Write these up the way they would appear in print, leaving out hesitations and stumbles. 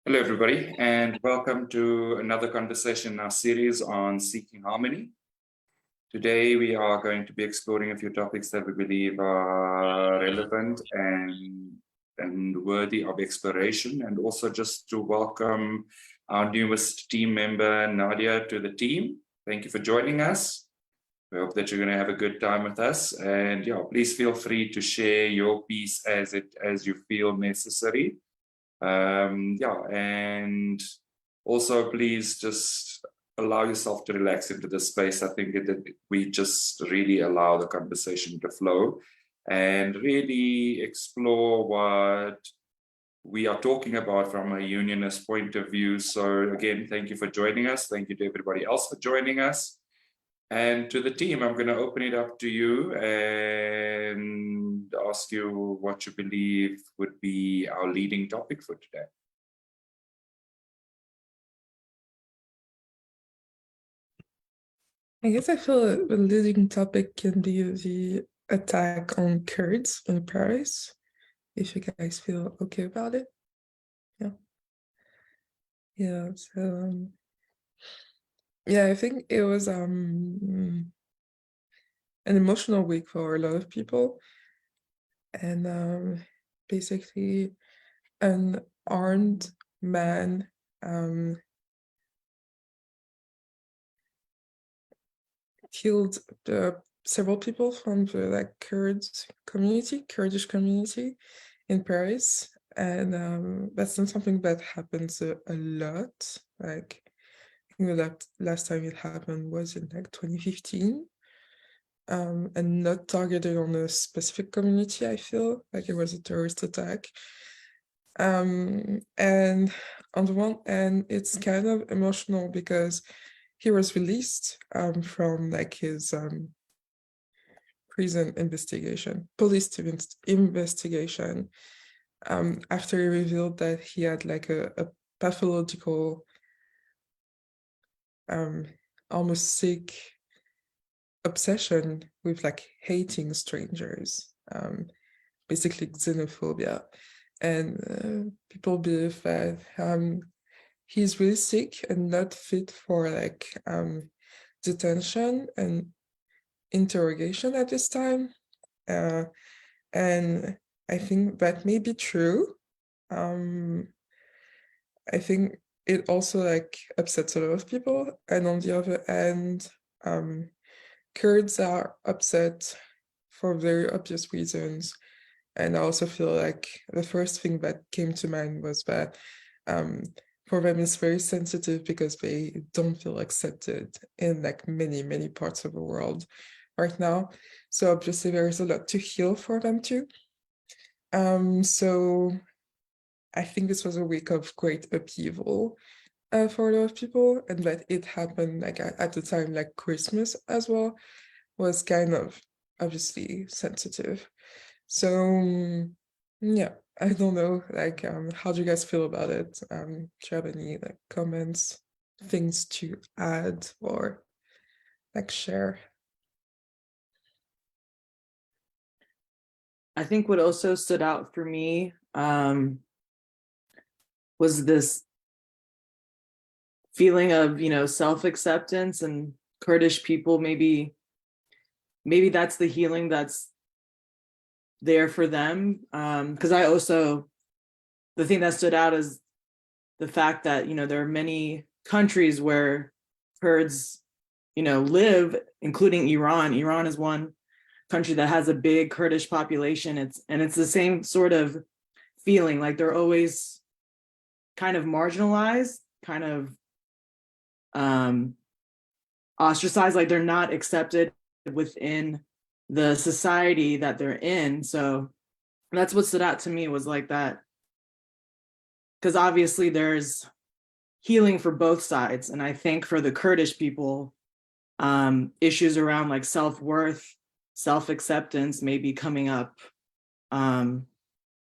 Hello, everybody, and welcome to another conversation in our series on seeking harmony. Today, we are going to be exploring a few topics that we believe are relevant and worthy of exploration, and also just to welcome our newest team member, Nadia, to the team. Thank you for joining us. We hope that you're going to have a good time with us, and please feel free to share your piece as you feel necessary. And also please just allow yourself to relax into the space. I think that we just really allow the conversation to flow and really explore what we are talking about from a unionist point of view. So again, thank you for joining us. Thank you to everybody else for joining us. And to the team, I'm going to open it up to you and ask you what you believe would be our leading topic for today. I guess I feel the leading topic can be the attack on Kurds in Paris, if you guys feel okay about it. I think it was an emotional week for a lot of people, and basically an armed man killed several people from the Kurdish community in Paris, and that's not something that happens a lot. Like, I think the last time it happened was in 2015, and not targeted on a specific community. I feel like it was a terrorist attack. And on the one hand, it's kind of emotional because he was released from his prison investigation, police investigation, after he revealed that he had a pathological, almost sick obsession with hating strangers, basically xenophobia. And people believe that he's really sick and not fit for detention and interrogation at this time. And I think that may be true. I think it also upsets a lot of people. And on the other hand, Kurds are upset for very obvious reasons. And I also feel like the first thing that came to mind was that for them it's very sensitive because they don't feel accepted in many parts of the world right now. So obviously there is a lot to heal for them too. So I think this was a week of great upheaval for a lot of people, and that it happened at the time Christmas as well was kind of obviously sensitive. So I don't know, how do you guys feel about it? Do you have any comments, things to add or share? I think what also stood out for me was this feeling of, self-acceptance, and Kurdish people, maybe that's the healing that's there for them. Because the thing that stood out is the fact that, there are many countries where Kurds, live, including Iran. Iran is one country that has a big Kurdish population. It's the same sort of feeling, like they're always kind of marginalized, kind of ostracized, like they're not accepted within the society that they're in. So that's what stood out to me, was that, because obviously there's healing for both sides. And I think for the Kurdish people, issues around self-worth, self-acceptance may be coming up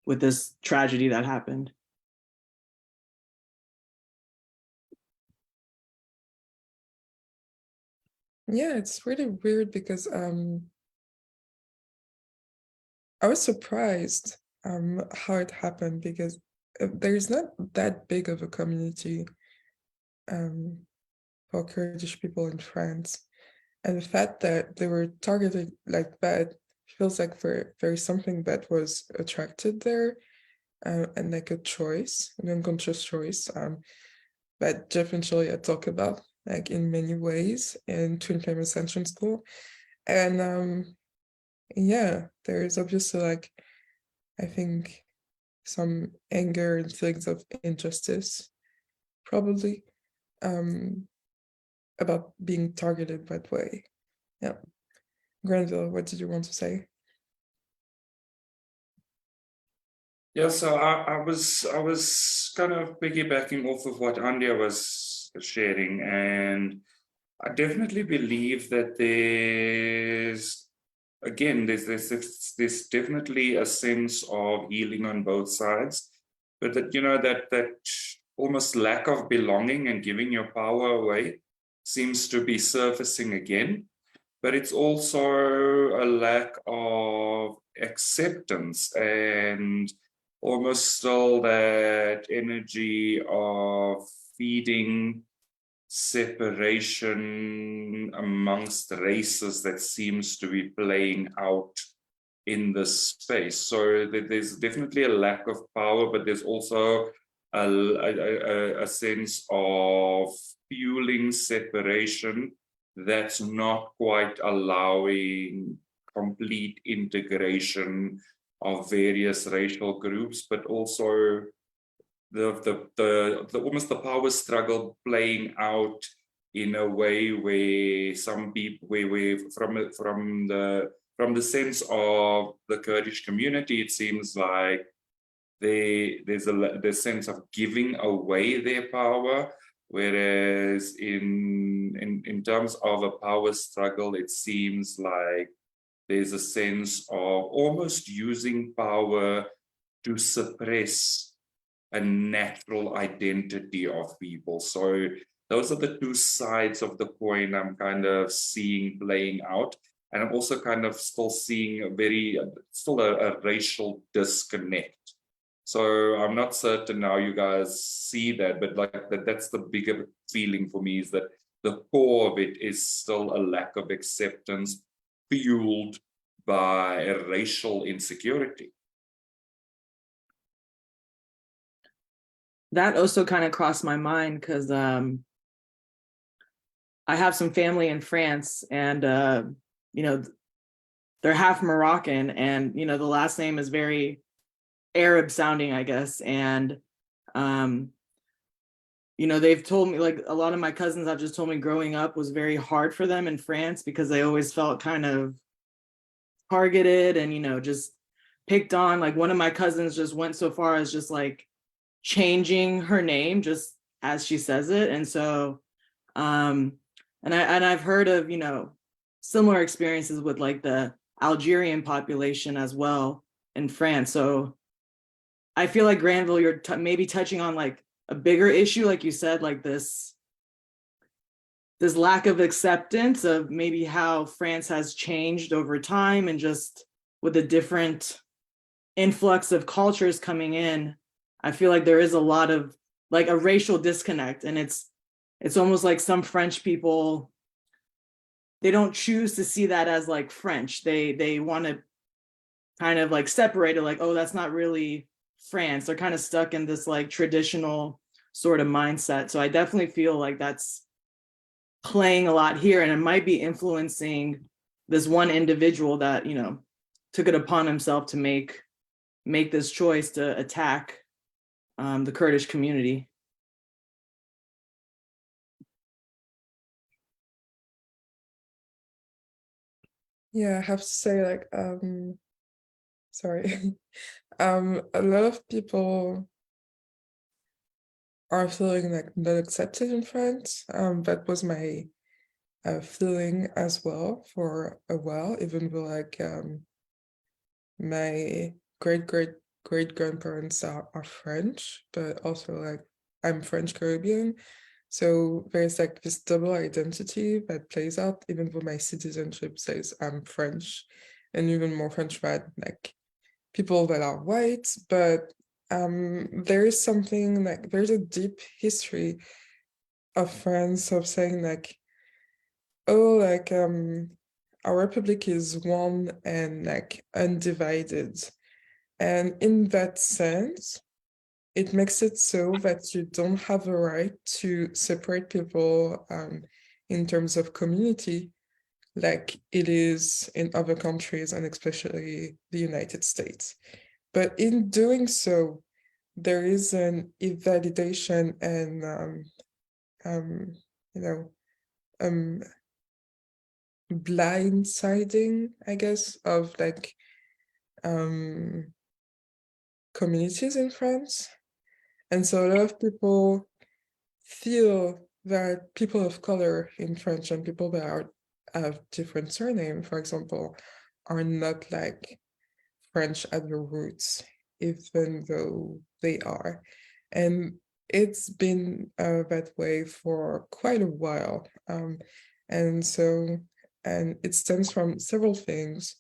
with this tragedy that happened. Yeah, it's really weird because I was surprised how it happened, because there's not that big of a community for Kurdish people in France. And the fact that they were targeted like that feels like there's something that was attracted there, and like a choice, an unconscious choice, that Jeff and Shaleia talk about like in many ways in Twin Flame Ascension School. And yeah, there's obviously like, I think, some anger and feelings of injustice, probably, about being targeted that way. Yeah. Granville, what did you want to say? Yeah, so I was kind of piggybacking off of what Andrea was sharing, and I definitely believe that there's definitely a sense of healing on both sides, but that that almost lack of belonging and giving your power away seems to be surfacing again. But it's also a lack of acceptance and almost still that energy of feeding separation amongst races that seems to be playing out in this space. So there's definitely a lack of power, but there's also a sense of fueling separation that's not quite allowing complete integration of various racial groups, but also the almost the power struggle playing out in a way where some people, where from the sense of the Kurdish community, it seems like there's the sense of giving away their power, whereas in terms of a power struggle, it seems like there's a sense of almost using power to suppress a natural identity of people. So those are the two sides of the coin I'm kind of seeing playing out. And I'm also kind of still seeing a racial disconnect. So I'm not certain how you guys see that, but like that's the bigger feeling for me, is that the core of it is still a lack of acceptance fueled by a racial insecurity. That also kind of crossed my mind because I have some family in France, and they're half Moroccan, and the last name is very Arab sounding, I guess. And they've told me, like, a lot of my cousins have just told me growing up was very hard for them in France because they always felt kind of targeted and just picked on. Like, one of my cousins just went so far as just like changing her name just as she says it. And so and I've heard of similar experiences with like the Algerian population as well in France. So I feel like, Granville, you're maybe touching on like a bigger issue, like you said, like this lack of acceptance of maybe how France has changed over time, and just with the different influx of cultures coming in, I feel like there is a lot of like a racial disconnect. And it's almost like some French people, they don't choose to see that as like French. They want to kind of like separate it, like, oh, that's not really France. They're kind of stuck in this like traditional sort of mindset. So I definitely feel like that's playing a lot here, and it might be influencing this one individual that took it upon himself to make this choice to attack the Kurdish community. Yeah, I have to say, like, sorry. A lot of people are feeling like not accepted in France. That was my feeling as well for a while, even though like my great grandparents are French, but also like I'm French Caribbean. So there's like this double identity that plays out, even though my citizenship says I'm French, and even more French that like people that are white, but there is something like, there's a deep history of France of saying like, oh, like our republic is one and like undivided. And in that sense, it makes it so that you don't have a right to separate people in terms of community, like it is in other countries and especially the United States. But in doing so, there is an invalidation and you know, blindsiding, I guess, of like communities in France. And so a lot of people feel that people of color in French and people that have different surname, for example, are not like French at the roots, even though they are. And it's been that way for quite a while. And it stems from several things.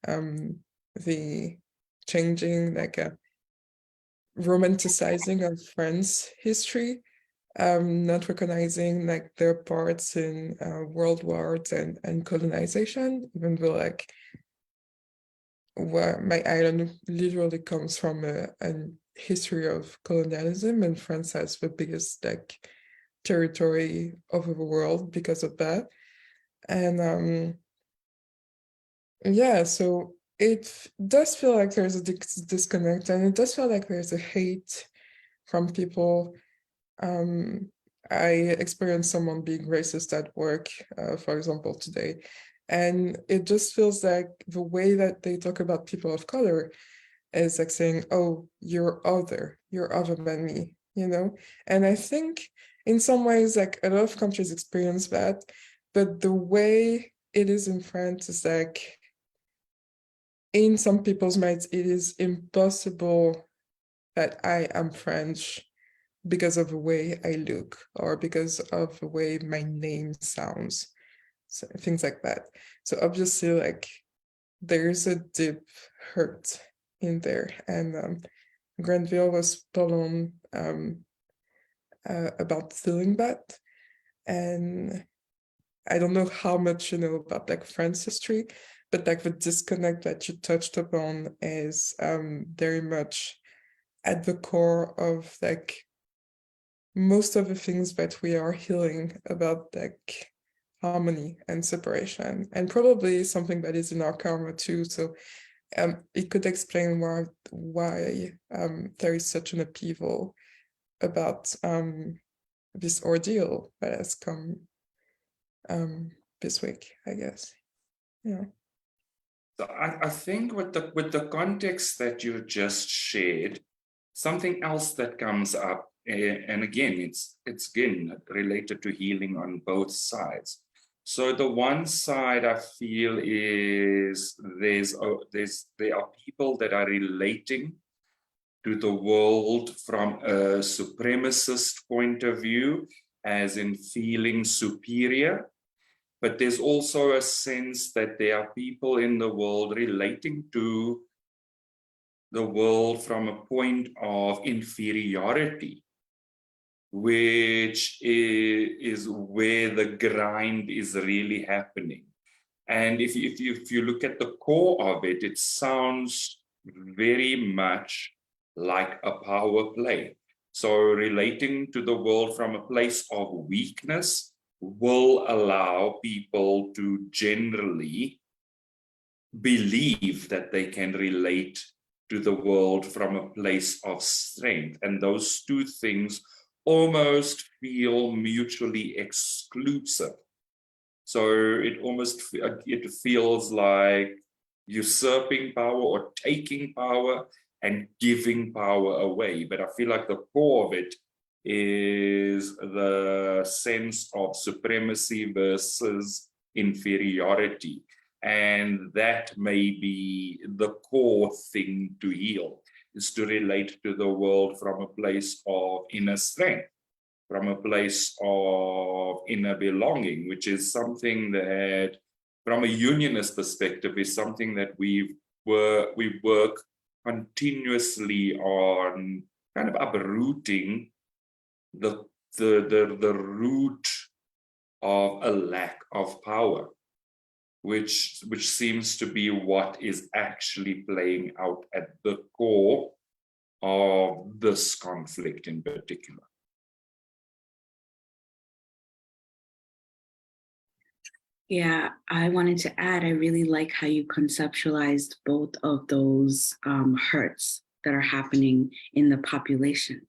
The changing, like a romanticizing of France history, not recognizing like their parts in world wars and colonization, even though like where my island literally comes from a history of colonialism, and France has the biggest like territory over the world because of that. And yeah, so it does feel like there's a disconnect, and it does feel like there's a hate from people. I experienced someone being racist at work, for example, today. And it just feels like the way that they talk about people of color is like saying, oh, you're other than me, you know? And I think in some ways, like a lot of countries experience that, but the way it is in France is like, in some people's minds, it is impossible that I am French because of the way I look or because of the way my name sounds, so things like that. So obviously, like there's a deep hurt in there, and Granville was spot on about feeling that. And I don't know how much you know about like French history, but like the disconnect that you touched upon is very much at the core of like most of the things that we are healing about like harmony and separation, and probably something that is in our karma too. So it could explain why there is such an upheaval about this ordeal that has come this week, I guess. Yeah. So I think with the context that you just shared, something else that comes up, and again, it's again related to healing on both sides. So the one side I feel is there are people that are relating to the world from a supremacist point of view, as in feeling superior. But there's also a sense that there are people in the world relating to the world from a point of inferiority, which is where the grind is really happening. And if you look at the core of it, it sounds very much like a power play. So relating to the world from a place of weakness will allow people to generally believe that they can relate to the world from a place of strength. And those two things almost feel mutually exclusive. So it feels like usurping power or taking power and giving power away. But I feel like the core of it is the sense of supremacy versus inferiority. And that may be the core thing to heal, is to relate to the world from a place of inner strength, from a place of inner belonging, which is something that, from a unionist perspective, is something that we work continuously on kind of uprooting the root of a lack of power, which seems to be what is actually playing out at the core of this conflict in particular. Yeah, I wanted to add, I really like how you conceptualized both of those hurts that are happening in the population.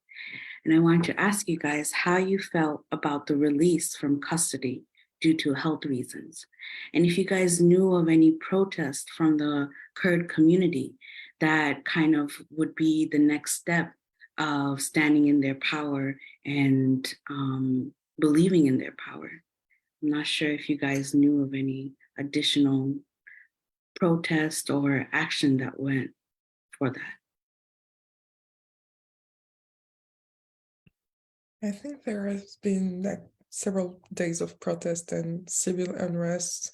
And I wanted to ask you guys how you felt about the release from custody due to health reasons. And if you guys knew of any protest from the Kurd community that kind of would be the next step of standing in their power and believing in their power. I'm not sure if you guys knew of any additional protest or action that went for that. I think there has been like several days of protest and civil unrest,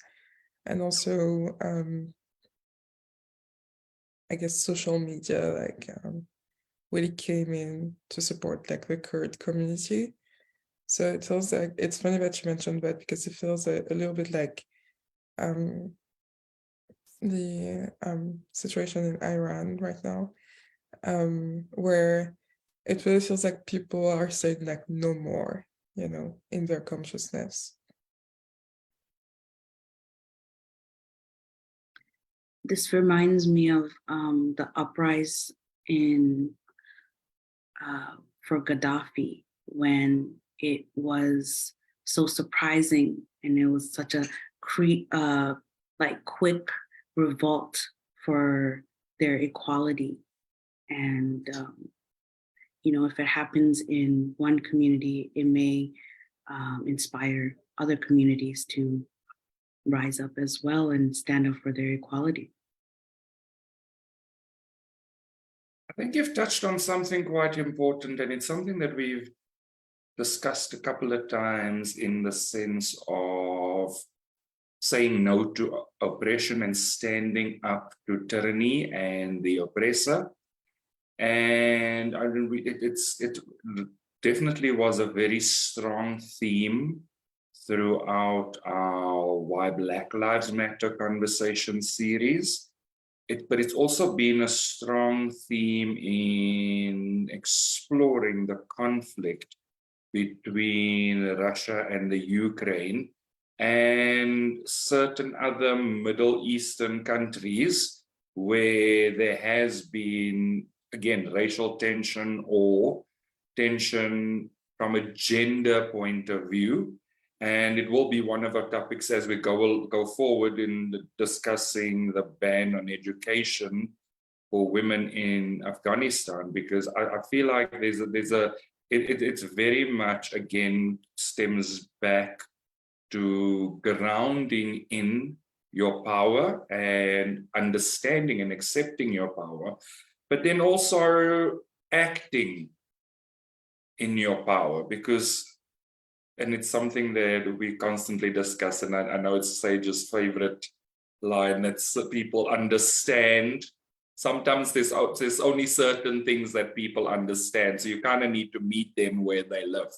and also I guess social media like really came in to support like the Kurd community. So it feels like, it's funny that you mentioned that, because it feels a little bit like the situation in Iran right now, where it really feels like people are saying like no more, you know, in their consciousness. This reminds me of the uprising in for Gaddafi, when it was so surprising and it was such a quick revolt for their equality. And you know, if it happens in one community, it may inspire other communities to rise up as well and stand up for their equality. I think you've touched on something quite important, and it's something that we've discussed a couple of times, in the sense of saying no to oppression and standing up to tyranny and the oppressor. And it definitely was a very strong theme throughout our Why Black Lives Matter conversation series. But it's also been a strong theme in exploring the conflict between Russia and the Ukraine and certain other Middle Eastern countries where there has been, again, racial tension or tension from a gender point of view. And it will be one of our topics as we go forward in discussing the ban on education for women in Afghanistan, because I feel like it's very much, again, stems back to grounding in your power and understanding and accepting your power, but then also acting in your power, because, and it's something that we constantly discuss, and I know it's Sage's favorite line, that people understand. Sometimes there's only certain things that people understand, so you kind of need to meet them where they live.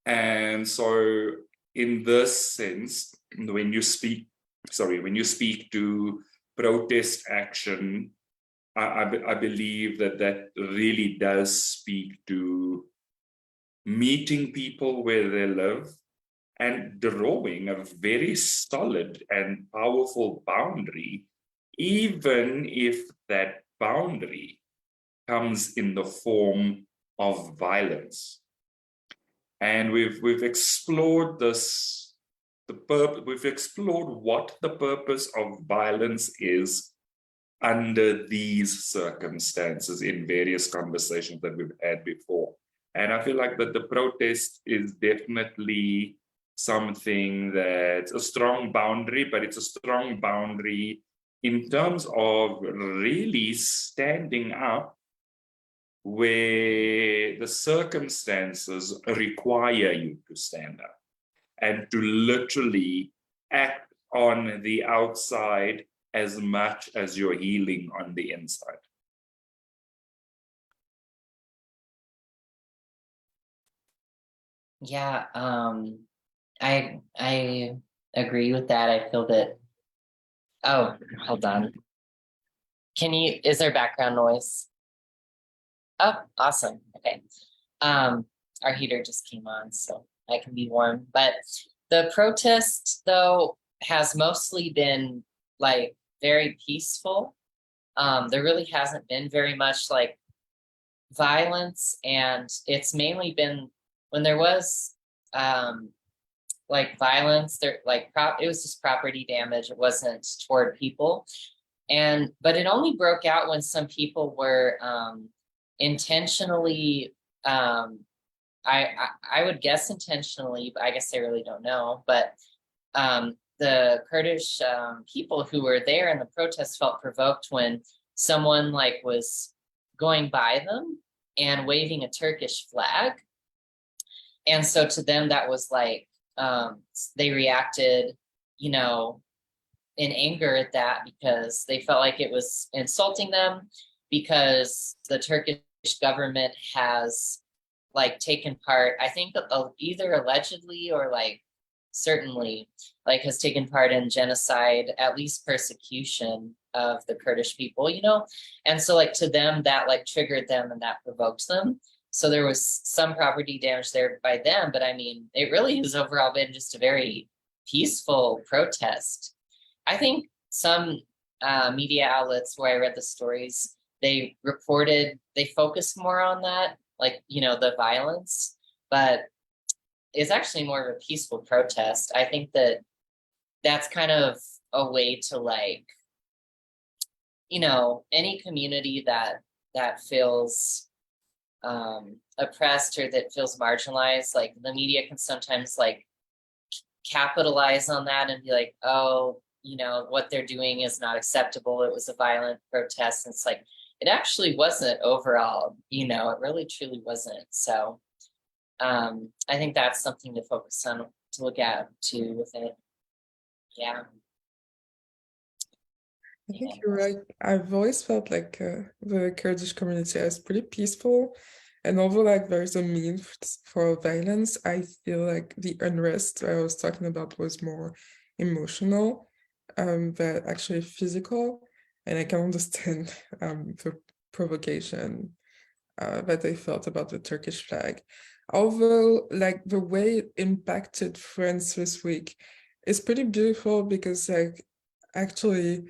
And so in this sense, when you speak to protest action, I believe that really does speak to meeting people where they live and drawing a very solid and powerful boundary, even if that boundary comes in the form of violence. And we've explored this, we've explored what the purpose of violence is under these circumstances in various conversations that we've had before. And I feel like that the protest is definitely something that's a strong boundary, but it's a strong boundary in terms of really standing up where the circumstances require you to stand up and to literally act on the outside as much as you're healing on the inside. Yeah, I agree with that. I feel that. Oh, hold on. Is there background noise? Oh, awesome. Okay. Our heater just came on, so I can be warm. But the protest, though, has mostly been like very peaceful. There really hasn't been very much like violence, and it's mainly been when there was like violence, there like it was just property damage. It wasn't toward people. But it only broke out when some people were intentionally, I would guess intentionally, but I guess I really don't know. But the Kurdish people who were there in the protest felt provoked when someone like was going by them and waving a Turkish flag. And so to them, that was like, they reacted, you know, in anger at that because they felt like it was insulting them because the Turkish government has like taken part, I think either allegedly or like certainly like has taken part in genocide, at least persecution of the Kurdish people, you know? And so like to them that like triggered them and that provoked them. So there was some property damage there by them, but I mean, it really has overall been just a very peaceful protest. I think some media outlets where I read the stories, they focused more on that, like, you know, the violence, but it's actually more of a peaceful protest. I think that that's kind of a way to like, you know, any community that feels oppressed or that feels marginalized, like the media can sometimes like capitalize on that and be like, oh, you know, what they're doing is not acceptable. It was a violent protest. And it's like, it actually wasn't overall, you know, it really truly wasn't. So I think that's something to focus on, to look at too with it. Yeah. I think you're right. I've always felt like the Kurdish community is pretty peaceful. And although like there's a mean for violence, I feel like the unrest I was talking about was more emotional than actually physical. And I can understand the provocation that they felt about the Turkish flag. Although like the way it impacted France this week is pretty beautiful because like actually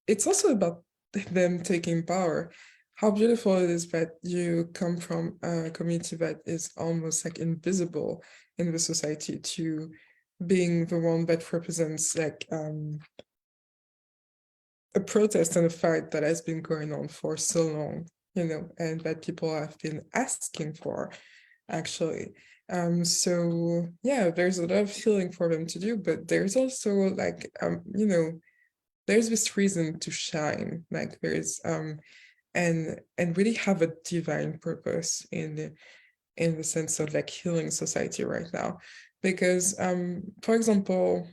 it's also about them taking power. How beautiful it is that you come from a community that is almost like invisible in the society to being the one that represents like a protest and a fight that has been going on for so long, you know, and that people have been asking for, actually. So yeah, there's a lot of healing for them to do, but there's also like you know, there's this reason to shine, like there's and really have a divine purpose in the sense of like healing society right now. Because for example,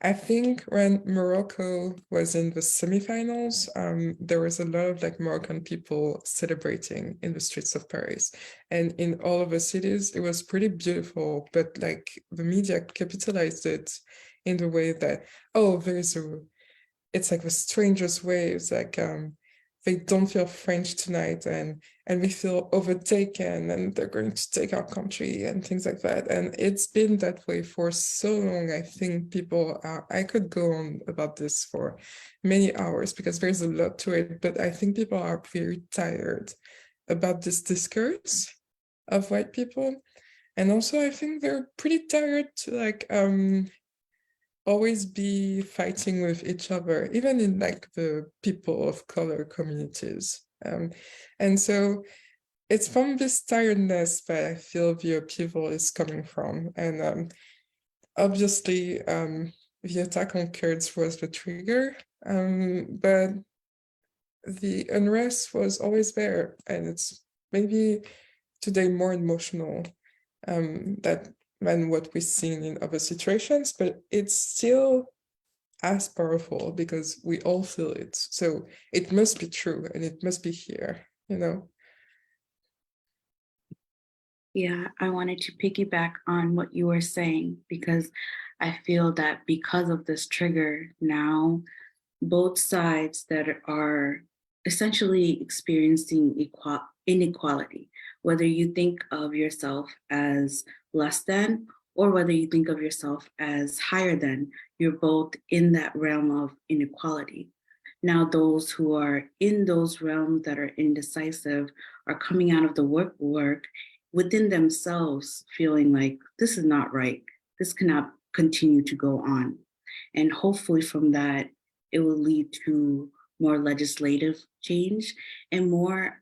I think when Morocco was in the semifinals, there was a lot of like Moroccan people celebrating in the streets of Paris. And in all of the cities, it was pretty beautiful, but like the media capitalized it in the way that, oh, it's like the strangest waves, like they don't feel French tonight and we feel overtaken and they're going to take our country and things like that. And it's been that way for so long. I think people are, I could go on about this for many hours because there's a lot to it, but I think people are very tired about this discourse of white people. And also I think they're pretty tired to like always be fighting with each other, even in like the people of color communities. And so it's from this tiredness that I feel the upheaval is coming from. And obviously, the attack on Kurds was the trigger, but the unrest was always there, and it's maybe today more emotional than what we've seen in other situations, but it's still as powerful because we all feel it. So it must be true and it must be here, you know? Yeah, I wanted to piggyback on what you were saying because I feel that because of this trigger, now both sides that are essentially experiencing inequality, whether you think of yourself as less than or whether you think of yourself as higher than, you're both in that realm of inequality. Now, those who are in those realms that are indecisive are coming out of the work within themselves, feeling like this is not right. This cannot continue to go on. And hopefully, from that, it will lead to more legislative change and more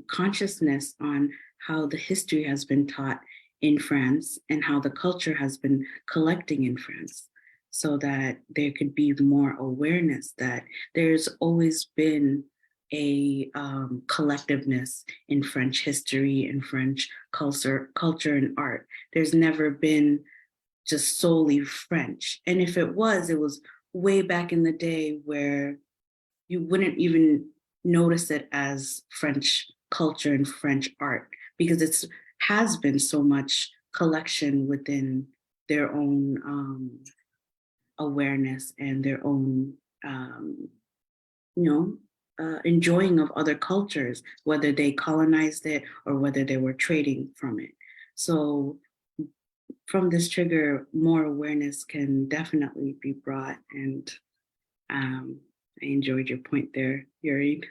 consciousness on how the history has been taught in France and how the culture has been collecting in France, so that there could be more awareness that there's always been a collectiveness in French history and French culture and art. There's never been just solely French. And if it was way back in the day where you wouldn't even notice it as French culture and French art because it's has been so much collection within their own awareness and their own enjoying of other cultures, whether they colonized it or whether they were trading from it. So from this trigger, more awareness can definitely be brought. And I enjoyed your point there, Yuri.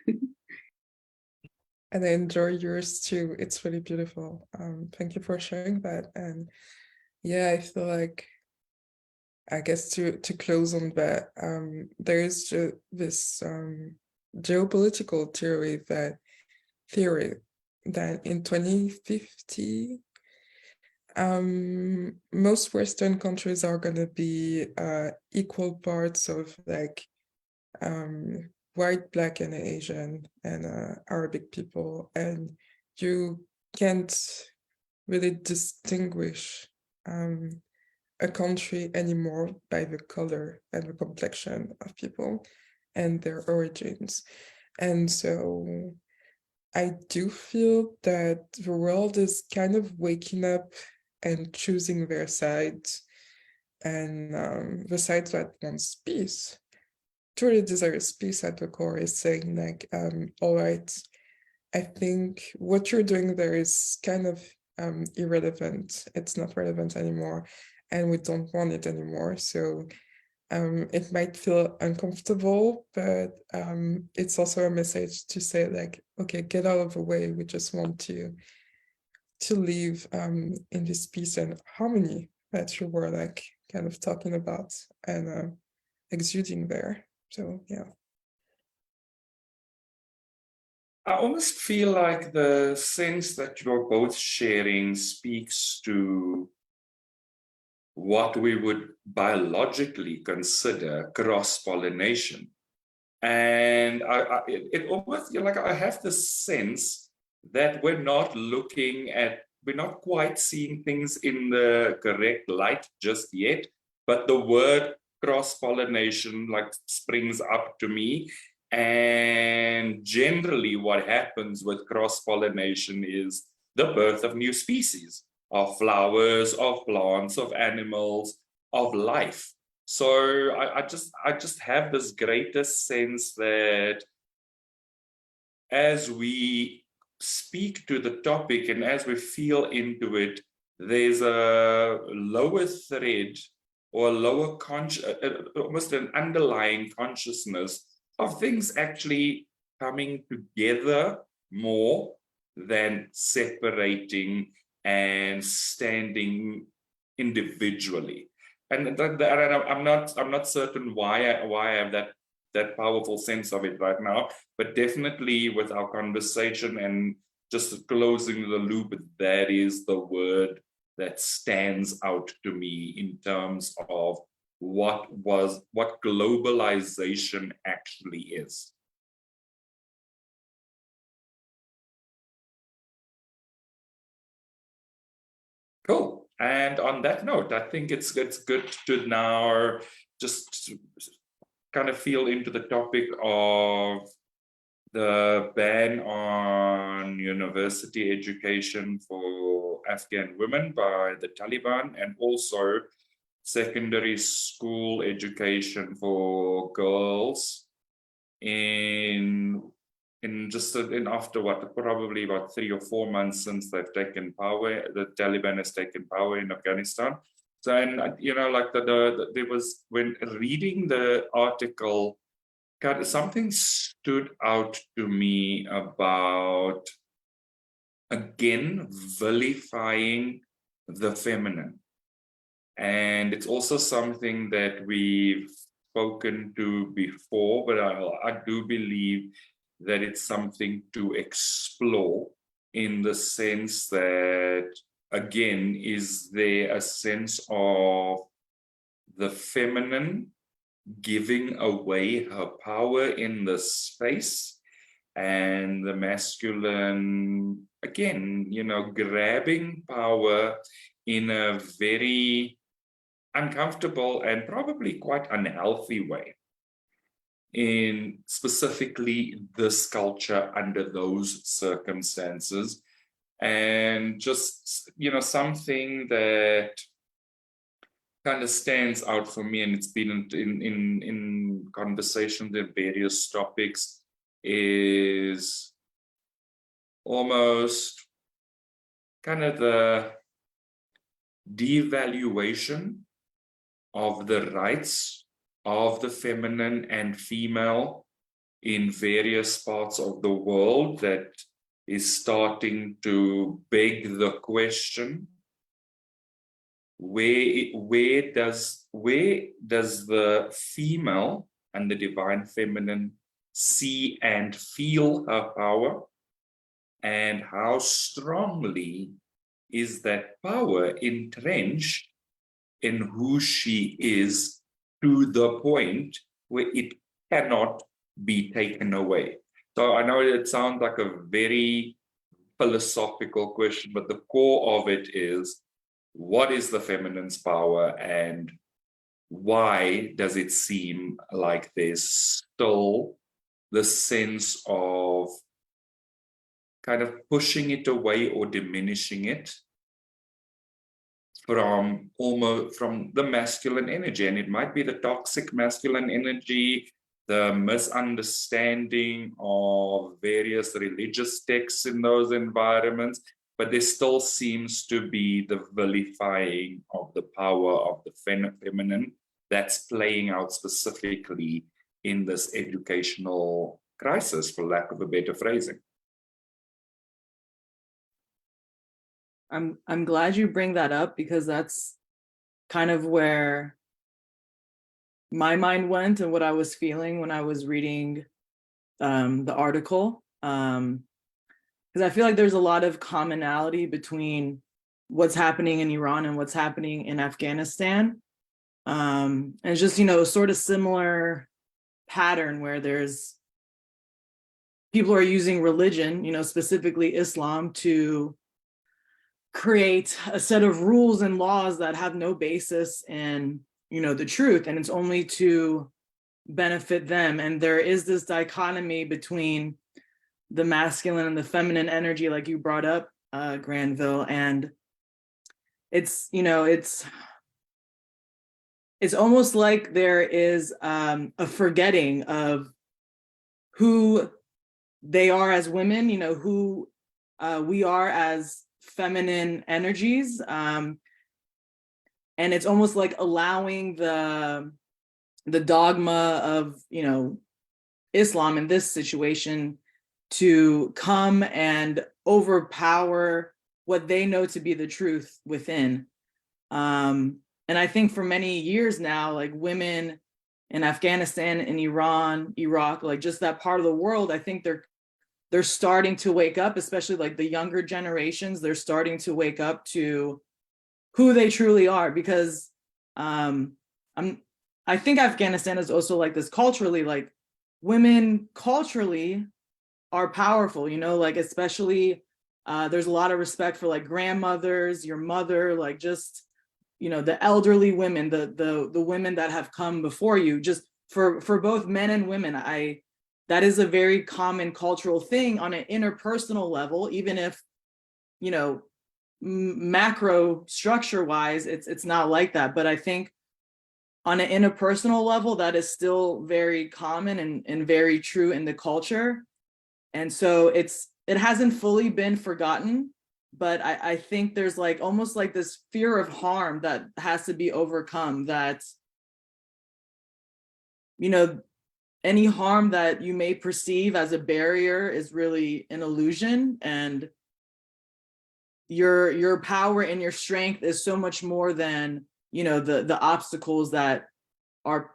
And I enjoy yours too. It's really beautiful. Thank you for sharing that. And yeah, I feel like, I guess to close on that, there is this geopolitical theory that in 2050, most Western countries are going to be equal parts of like white, Black, and Asian and Arabic people, and you can't really distinguish a country anymore by the color and the complexion of people and their origins. And so I do feel that the world is kind of waking up and choosing their sides, and the sides that wants peace, truly desires peace at the core, is saying like, all right, I think what you're doing there is kind of irrelevant. It's not relevant anymore, and we don't want it anymore. So it might feel uncomfortable, but it's also a message to say like, okay, get out of the way. We just want to live in this peace and harmony that you were like kind of talking about and exuding there. So yeah. I almost feel like the sense that you're both sharing speaks to what we would biologically consider cross-pollination. And it almost, like, I have this sense that we're not quite seeing things in the correct light just yet, but the word cross-pollination like springs up to me. And generally what happens with cross-pollination is the birth of new species, of flowers, of plants, of animals, of life. So I just have this greater sense that as we speak to the topic and as we feel into it, there's a lower thread or a lower almost an underlying consciousness of things actually coming together more than separating and standing individually. And I'm not certain why I have that powerful sense of it right now, but definitely with our conversation and just closing the loop, that is the word that stands out to me in terms of what globalization actually is. Cool. And on that note, I think it's good to now just kind of feel into the topic of the ban on university education for Afghan women by the Taliban, and also secondary school education for girls in after what, probably about 3 or 4 months since they've taken power, the Taliban has taken power in Afghanistan. So, and like there was, when reading the article, something stood out to me about, again, vilifying the feminine. And it's also something that we've spoken to before, but I do believe that it's something to explore, in the sense that, again, is there a sense of the feminine giving away her power in the space, and the masculine, again, grabbing power in a very uncomfortable and probably quite unhealthy way, in specifically this culture under those circumstances. And just, something that kind of stands out for me, and it's been in conversations in various topics, is almost kind of the devaluation of the rights of the feminine and female in various parts of the world, that is starting to beg the question, where does the female and the divine feminine see and feel her power, and how strongly is that power entrenched in who she is, to the point where it cannot be taken away. So I know it sounds like a very philosophical question, but the core of it is, what is the feminine's power, and why does it seem like there's still the sense of kind of pushing it away or diminishing it from the masculine energy? And it might be the toxic masculine energy, the misunderstanding of various religious texts in those environments, but there still seems to be the vilifying of the power of the feminine that's playing out specifically in this educational crisis, for lack of a better phrasing. I'm glad you bring that up, because that's kind of where my mind went and what I was feeling when I was reading the article. Because I feel like there's a lot of commonality between what's happening in Iran and what's happening in Afghanistan. And it's just, sort of similar pattern where there's people are using religion, specifically Islam, to create a set of rules and laws that have no basis in, the truth, and it's only to benefit them. And there is this dichotomy between the masculine and the feminine energy, like you brought up, Granville, and it's almost like there is a forgetting of who they are as women, who we are as feminine energies, and it's almost like allowing the dogma of Islam in this situation to come and overpower what they know to be the truth within. And I think for many years now, like women in Afghanistan, in Iran, Iraq, like just that part of the world, I think they're starting to wake up, especially like the younger generations. They're starting to wake up to who they truly are, because I think Afghanistan is also like this culturally, like women culturally are powerful, like especially there's a lot of respect for like grandmothers, your mother, like just, the elderly women, the women that have come before you, just for both men and women. That is a very common cultural thing on an interpersonal level, even if, macro structure wise, it's not like that. But I think on an interpersonal level, that is still very common and very true in the culture. And so it hasn't fully been forgotten, but I think there's like almost like this fear of harm that has to be overcome, that, you know, any harm that you may perceive as a barrier is really an illusion, and your power and your strength is so much more than, you know, the obstacles that are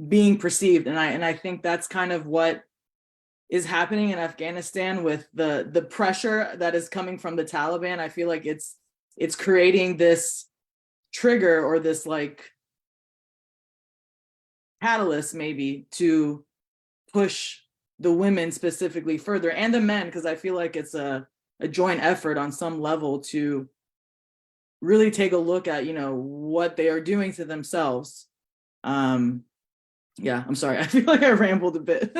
being perceived. And I think that's kind of what is happening in Afghanistan with the pressure that is coming from the Taliban. I feel like it's creating this trigger, or this like catalyst maybe, to push the women specifically further, and the men, because I feel like it's a joint effort on some level to really take a look at, you know, what they are doing to themselves. Yeah, I'm sorry. I feel like I rambled a bit.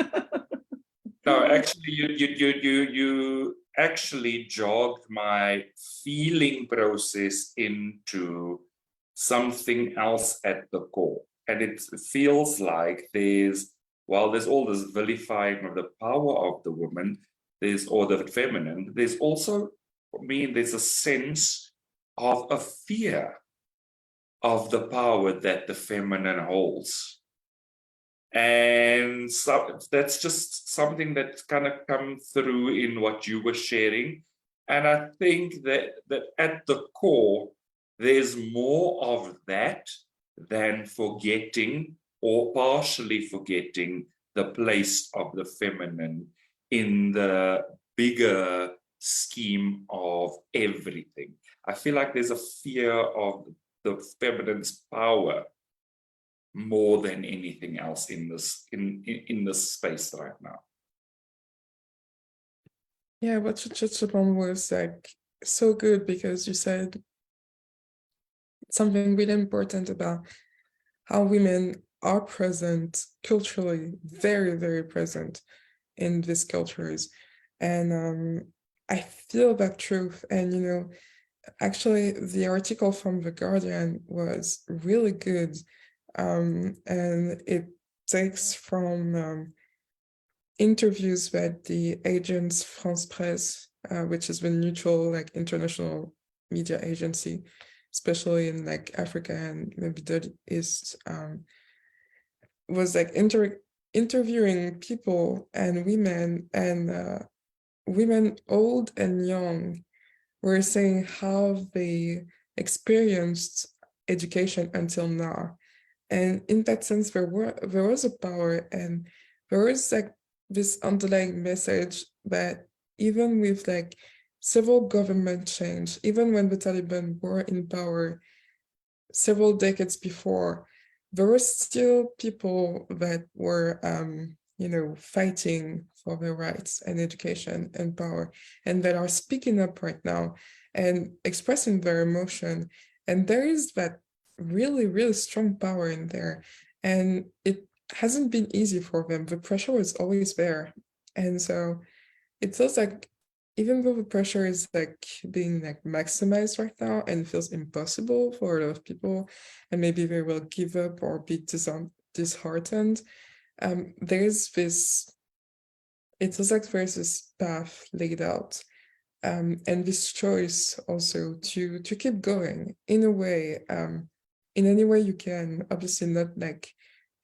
No, actually, you actually jogged my feeling process into something else at the core. And it feels like there's all this vilifying of the power of the woman, or the feminine, there's also, for me, there's a sense of a fear of the power that the feminine holds. And so that's just something that kind of come through in what you were sharing. And I think that at the core, there's more of that than forgetting or partially forgetting the place of the feminine in the bigger scheme of everything. I feel like there's a fear of the feminine's power more than anything else in this space right now. Yeah, what you touched upon was like so good, because you said something really important about how women are present culturally, very, very present in these cultures. And I feel that truth. And, you know, actually the article from The Guardian was really good. And it takes from interviews with the agence France Presse, which is the neutral, like, international media agency, especially in like Africa and maybe the East, was like interviewing people and women old and young, were saying how they experienced education until now. And in that sense, there was a power, and there was like this underlying message that even with like several government change, even when the Taliban were in power several decades before, there were still people that were, you know, fighting for their rights and education and power, and that are speaking up right now and expressing their emotion. And there is that really, really strong power in there. And it hasn't been easy for them. The pressure was always there. And so it feels like, even though the pressure is like being like maximized right now and feels impossible for a lot of people, and maybe they will give up or be disheartened, there's this, it feels like there's this path laid out, and this choice also to keep going in a way, in any way you can, obviously not like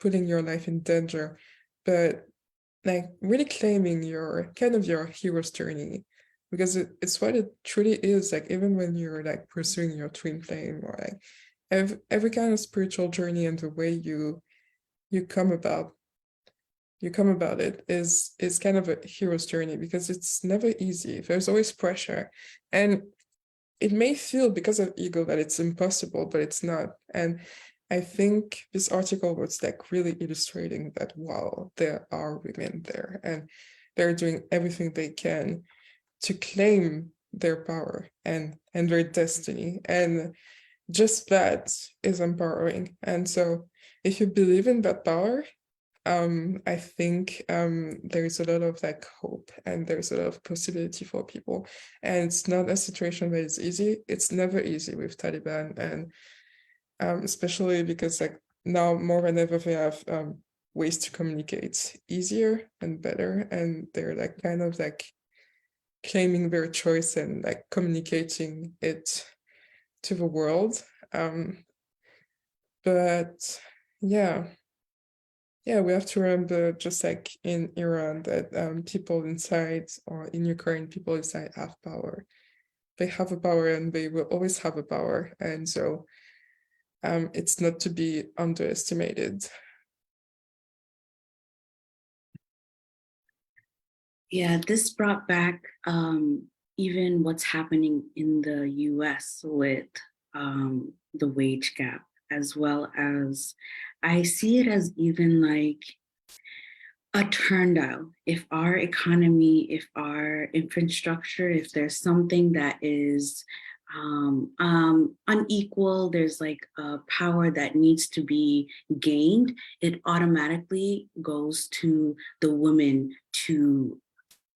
putting your life in danger, but like really claiming your kind of your hero's journey, because it's what it truly is. Like, even when you're like pursuing your twin flame, or like every kind of spiritual journey, and the way you come about it is kind of a hero's journey, because it's never easy. There's always pressure, and it may feel, because of ego, that it's impossible, but it's not. And I think this article was like really illustrating that, wow, there are women there, and they're doing everything they can to claim their power and their destiny. And just that is empowering. And so if you believe in that power, I think there's a lot of like hope and there's a lot of possibility for people. And it's not a situation that is easy. It's never easy with Taliban, and especially because like now more than ever they have ways to communicate easier and better, and they're like kind of like claiming their choice and like communicating it to the world. But yeah, we have to remember, just like in Iran, that people inside, or in Ukraine, people inside have power. They have a power and they will always have a power. And so it's not to be underestimated. Yeah, this brought back even what's happening in the US with the wage gap, as well as I see it as even like a turn dial. If our economy, if our infrastructure, if there's something that is unequal, there's like a power that needs to be gained, it automatically goes to the women to,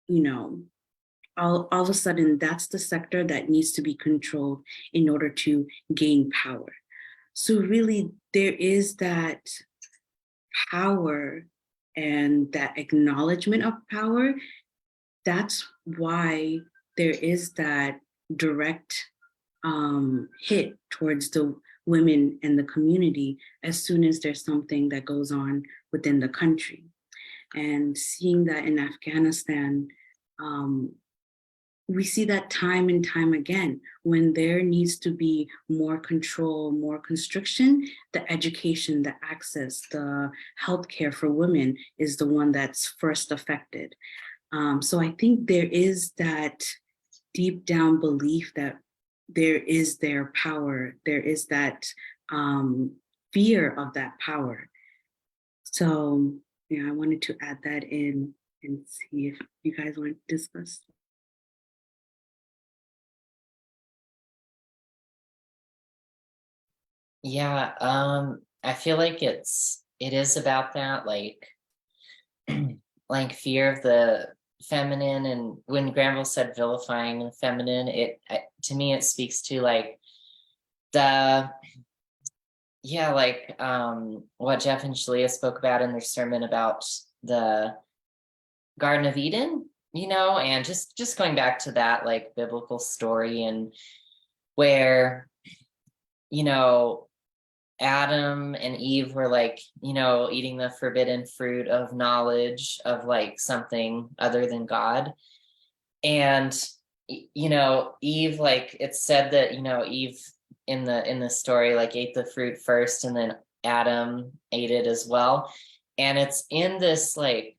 you know, all of a sudden that's the sector that needs to be controlled in order to gain power. So really there is that power and that acknowledgement of power. That's why there is that direct hit towards the women and the community as soon as there's something that goes on within the country. And seeing that in Afghanistan, we see that time and time again. When there needs to be more control, more constriction, the education, the access, the healthcare for women is the one that's first affected. So I think there is that deep down belief that there is their power, there is that fear of that power. So yeah, I wanted to add that in and see if you guys want to discuss. Yeah, I feel like it is about that, like like fear of the feminine. And when Granville said vilifying the feminine, to me it speaks to like the what Jeff and Shaleia spoke about in their sermon about the Garden of Eden, and just going back to that like biblical story, and where Adam and Eve were like, eating the forbidden fruit of knowledge of like something other than God. And, Eve, like it's said that, Eve in the story, like ate the fruit first and then Adam ate it as well. And it's in this like,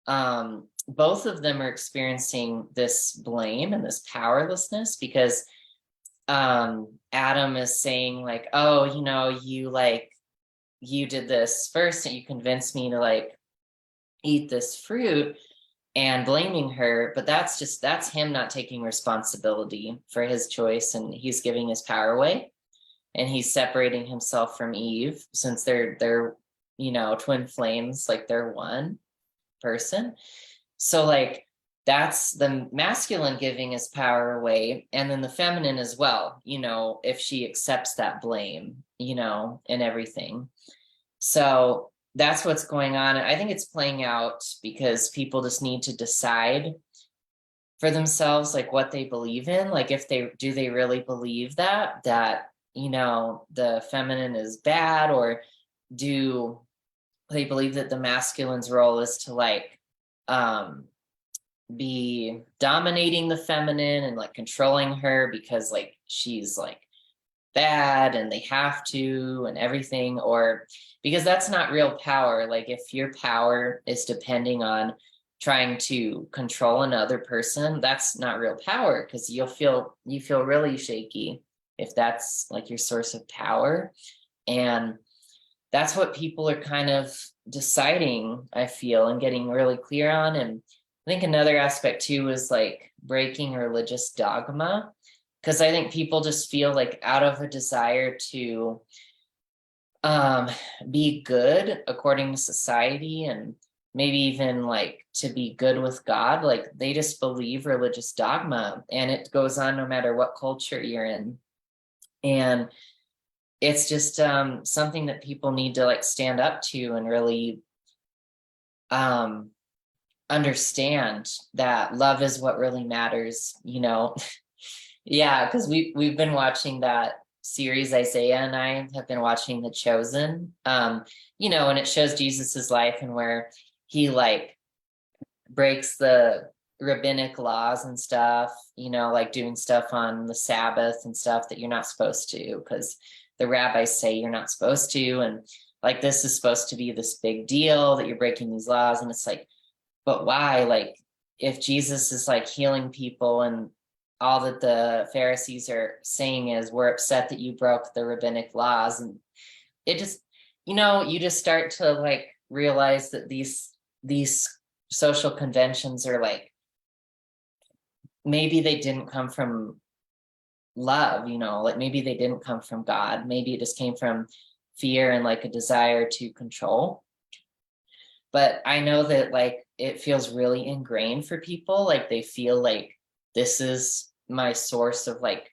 both of them are experiencing this blame and this powerlessness because Adam is saying like, oh, you did this first and you convinced me to like eat this fruit, and blaming her. But that's him not taking responsibility for his choice, and he's giving his power away, and he's separating himself from Eve since they're twin flames, like they're one person. So like that's the masculine giving his power away, and then the feminine as well, if she accepts that blame, and everything. So that's what's going on. I think it's playing out because people just need to decide for themselves like what they believe in. Like if they really believe that the feminine is bad, or do they believe that the masculine's role is to like be dominating the feminine and like controlling her because like she's like bad and they have to and everything, or because that's not real power. Like if your power is depending on trying to control another person, that's not real power, because you feel really shaky if that's like your source of power. And that's what people are kind of deciding, I feel, and getting really clear on. And I think another aspect too is like breaking religious dogma, because I think people just feel like out of a desire to be good according to society, and maybe even like to be good with God. Like they just believe religious dogma, and it goes on no matter what culture you're in. And it's just something that people need to like stand up to and really understand that love is what really matters, you know. Yeah, because we've been watching that series. Isaiah and I have been watching The Chosen, you know, and it shows Jesus's life and where he like breaks the rabbinic laws and stuff, you know, like doing stuff on the Sabbath and stuff that you're not supposed to because the rabbis say you're not supposed to. And like, this is supposed to be this big deal that you're breaking these laws. And it's like, but why? Like, if Jesus is like healing people and all that the Pharisees are saying is we're upset that you broke the rabbinic laws, and it just, you know, you just start to like realize that these social conventions are like, maybe they didn't come from love, you know, like maybe they didn't come from God. Maybe it just came from fear and like a desire to control. But I know that like it feels really ingrained for people. Like they feel like this is my source of like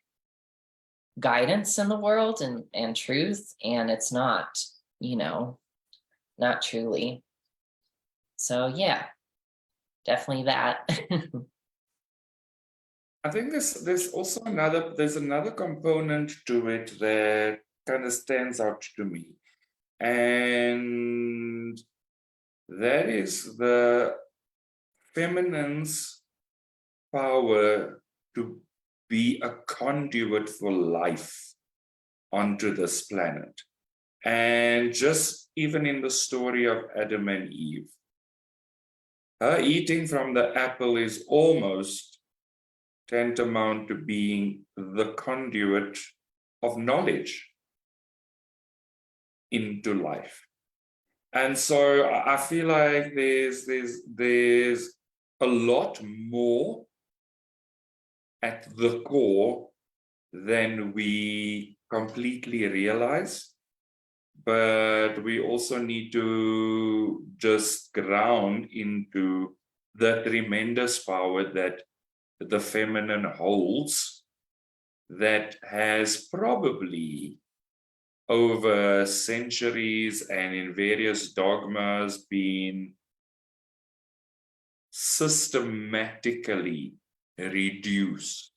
guidance in the world and truth. And it's not, you know, not truly. So yeah, definitely that. I think there's also another component to it that kind of stands out to me. And that is the feminine's power to be a conduit for life onto this planet. And just even in the story of Adam and Eve, her eating from the apple is almost tantamount to being the conduit of knowledge into life. And so I feel like there's a lot more at the core than we completely realize. But we also need to just ground into the tremendous power that the feminine holds, that has probably over centuries and in various dogmas been systematically reduced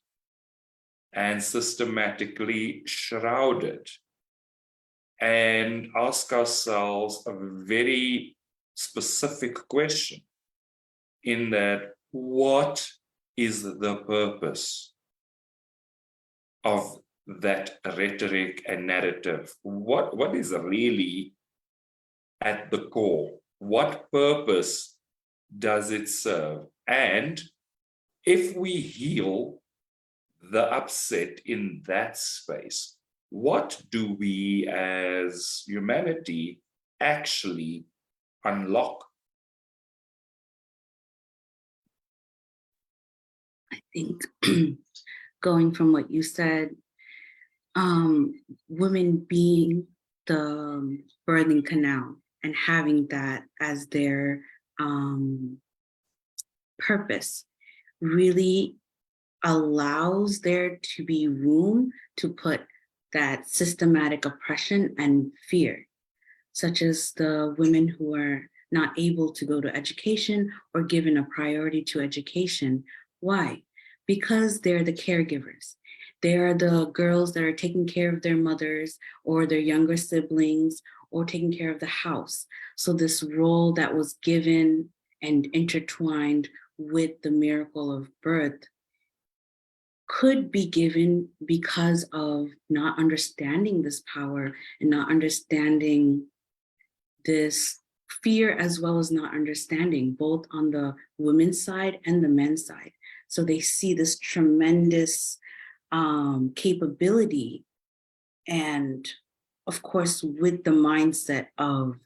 and systematically shrouded, and ask ourselves a very specific question in that, what is the purpose of that rhetoric and narrative? What is really at the core? What purpose does it serve? And if we heal the upset in that space, what do we as humanity actually unlock? I think going from what you said, women being the birthing canal and having that as their purpose really allows there to be room to put that systematic oppression and fear, such as the women who are not able to go to education or given a priority to education. Why? Because they're the caregivers. They are the girls that are taking care of their mothers or their younger siblings or taking care of the house. So this role that was given and intertwined with the miracle of birth could be given because of not understanding this power and not understanding this fear, as well as not understanding both on the women's side and the men's side. So they see this tremendous capability, and of course, with the mindset of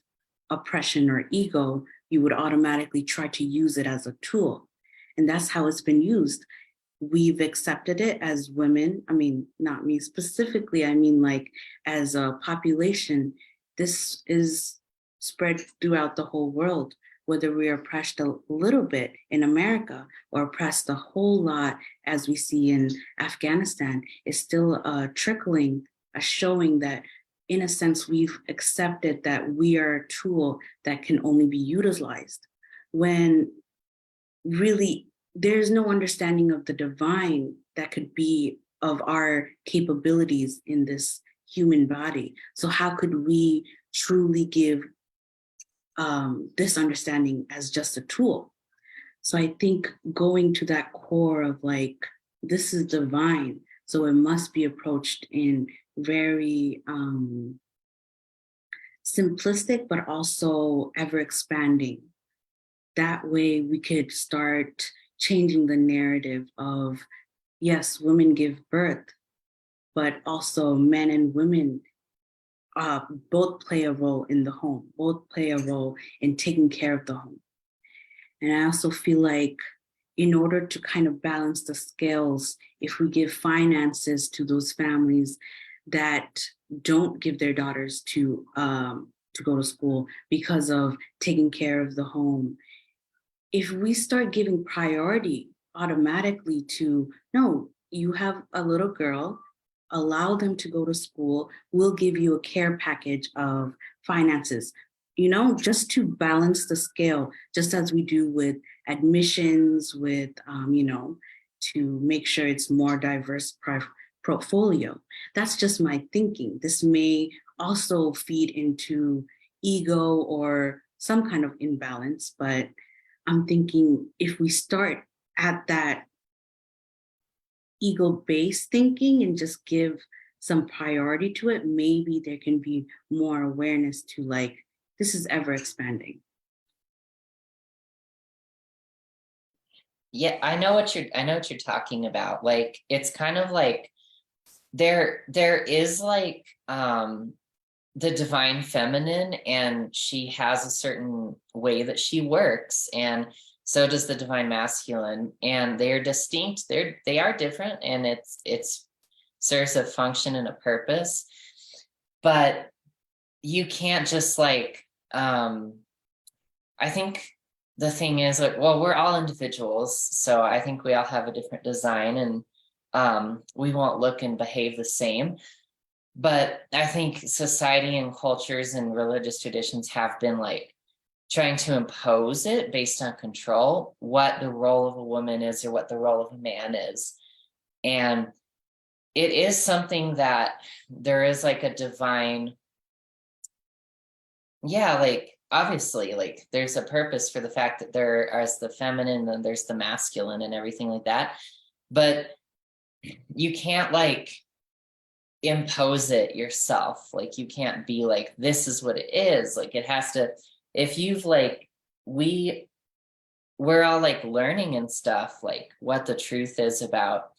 oppression or ego, you would automatically try to use it as a tool. And that's how it's been used. We've accepted it as women. I mean, not me specifically, I mean like as a population, this is spread throughout the whole world, whether we are oppressed a little bit in America or oppressed a whole lot, as we see in Afghanistan, is still a trickling, a showing that, in a sense, we've accepted that we are a tool that can only be utilized, when really there's no understanding of the divine that could be of our capabilities in this human body. So how could we truly give this understanding as just a tool? So I think going to that core of like, this is divine, so it must be approached in very simplistic, but also ever expanding. That way we could start changing the narrative of, yes, women give birth, but also men and women both play a role in the home, both play a role in taking care of the home. And I also feel like in order to kind of balance the scales, if we give finances to those families that don't give their daughters to go to school because of taking care of the home, if we start giving priority automatically to, no, you have a little girl, allow them to go to school, we'll give you a care package of finances, you know, just to balance the scale, just as we do with admissions, with, you know, to make sure it's more diverse portfolio. That's just my thinking. This may also feed into ego or some kind of imbalance, but I'm thinking if we start at that ego-based thinking and just give some priority to it, maybe there can be more awareness to like, this is ever expanding. Yeah, I know what you're talking about. Like, it's kind of like there is like the divine feminine, and she has a certain way that she works, and so does the divine masculine, and they're distinct. They are different, and it's serves a function and a purpose, but you can't just like I think the thing is, like, well, we're all individuals, so I think we all have a different design, and we won't look and behave the same. But I think society and cultures and religious traditions have been like trying to impose it based on control, what the role of a woman is or what the role of a man is. And it is something that there is like a divine, yeah, like obviously, like there's a purpose for the fact that there is the feminine and there's the masculine and everything like that. But you can't like impose it yourself. Like, you can't be like, this is what it is. Like, it has to, if you've like, we're all like learning and stuff, like what the truth is about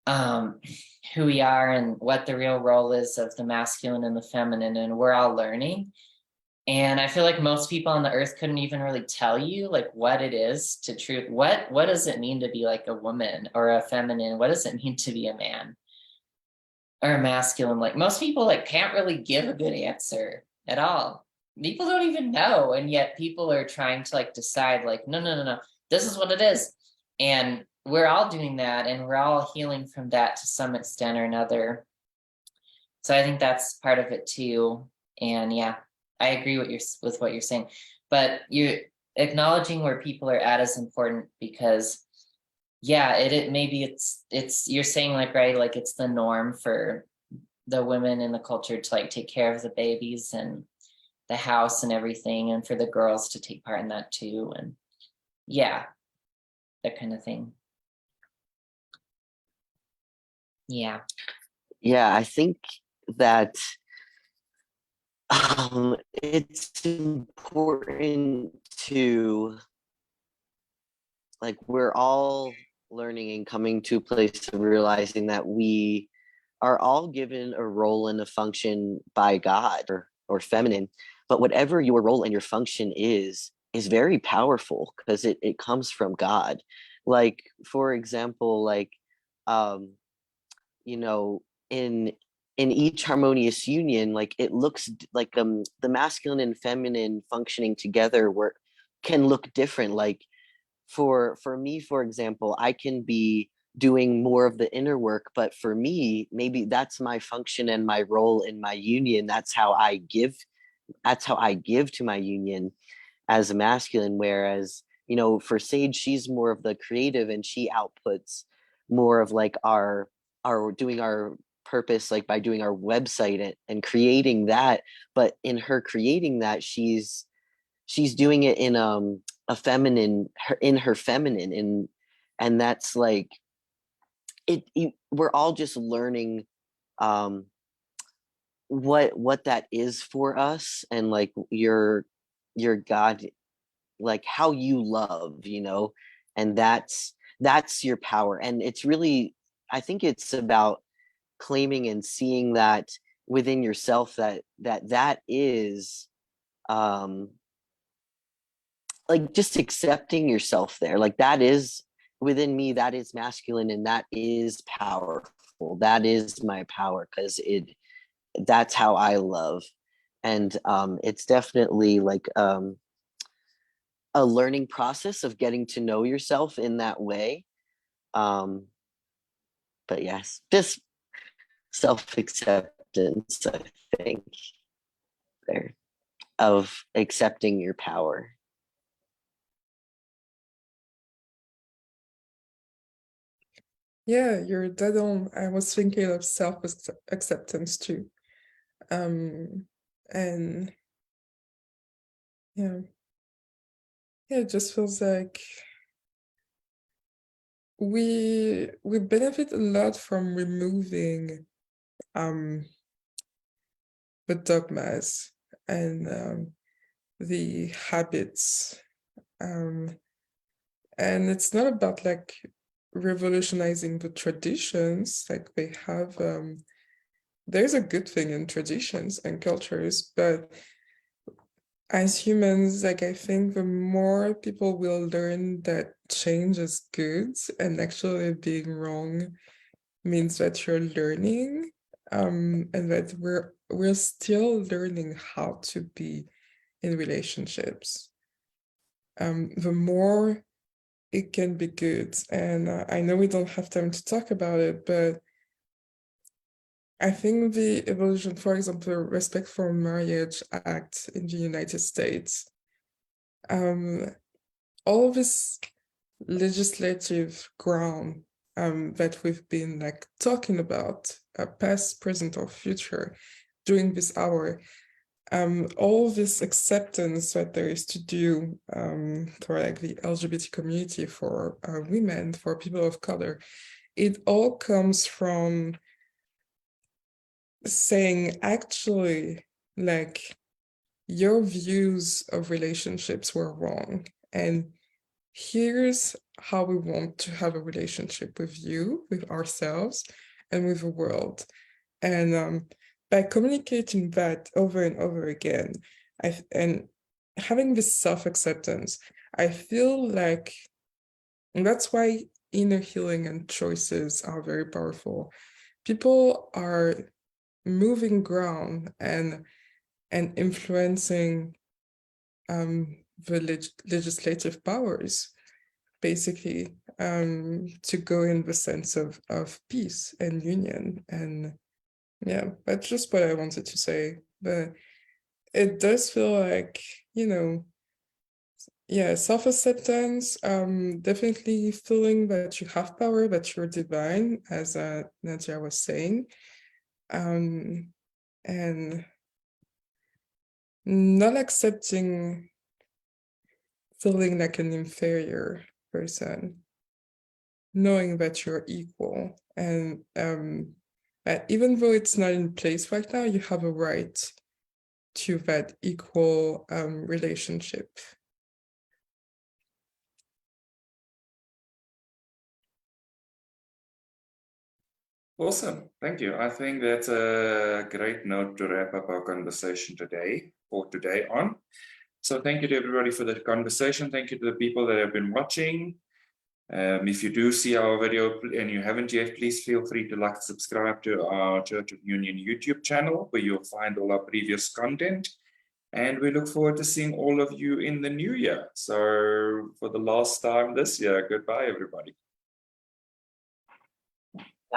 who we are and what the real role is of the masculine and the feminine, and we're all learning. And I feel like most people on the earth couldn't even really tell you like what it is to truth. What does it mean to be like a woman or a feminine? What does it mean to be a man or a masculine? Like, most people like can't really give a good answer at all. People don't even know, and yet people are trying to like decide like, no, this is what it is. And we're all doing that, and we're all healing from that to some extent or another. So I think that's part of it too. And yeah, I agree with what you're saying, but you acknowledging where people are at is important, because yeah, it maybe it's you're saying like, right, like it's the norm for the women in the culture to like take care of the babies and the house and everything, and for the girls to take part in that too, and yeah, that kind of thing. Yeah, I think that it's important to, like, we're all learning and coming to a place of realizing that we are all given a role and a function by God or feminine, but whatever your role and your function is very powerful, because it comes from God. Like, for example, like you know, in in each harmonious union, like it looks like the masculine and feminine functioning together can look different. Like for me, for example, I can be doing more of the inner work, but for me, maybe that's my function and my role in my union. That's how I give to my union as a masculine. Whereas, you know, for Sage, she's more of the creative, and she outputs more of like our doing our purpose, like by doing our website and creating that. But in her creating that, she's doing it in a feminine, in her feminine, and that's like we're all just learning what that is for us, and like your God, like how you love, you know, and that's your power. And it's really, I think it's about claiming and seeing that within yourself, that is like just accepting yourself there, like that is within me, that is masculine, and that is powerful, that is my power, because that's how I love. And it's definitely like a learning process of getting to know yourself in that way. But yes, just self-acceptance, I think, there, of accepting your power. Yeah, you're dead on. I was thinking of self-acceptance too. And yeah, it just feels like we benefit a lot from removing the dogmas and the habits, and it's not about like revolutionizing the traditions. Like they have there's a good thing in traditions and cultures, but as humans, like I think the more people will learn that change is good, and actually being wrong means that you're learning, and that we're still learning how to be in relationships, the more it can be good. And I know we don't have time to talk about it, but I think the evolution, for example, the Respect for Marriage Act in the United States, all this legislative ground that we've been like talking about, past, present, or future, during this hour, all this acceptance that there is to do for like the LGBT community, for women, for people of color, it all comes from saying, actually, like, your views of relationships were wrong, and here's how we want to have a relationship with you, with ourselves, and with the world. And by communicating that over and over again, and having this self-acceptance, I feel like, and that's why inner healing and choices are very powerful. People are moving ground and influencing the legislative powers, basically, to go in the sense of peace and union. And yeah, that's just what I wanted to say. But it does feel like, you know, yeah, self-acceptance, definitely feeling that you have power, that you're divine, as Nadia was saying, and not accepting feeling like an inferior person, knowing that you're equal, and even though it's not in place right now, you have a right to that equal relationship. Awesome. Thank you. I think that's a great note to wrap up our conversation today on. So thank you to everybody for the conversation. Thank you to the people that have been watching. If you do see our video and you haven't yet, please feel free to like, subscribe to our Church of Union YouTube channel, where you'll find all our previous content. And we look forward to seeing all of you in the new year. So for the last time this year, goodbye, everybody.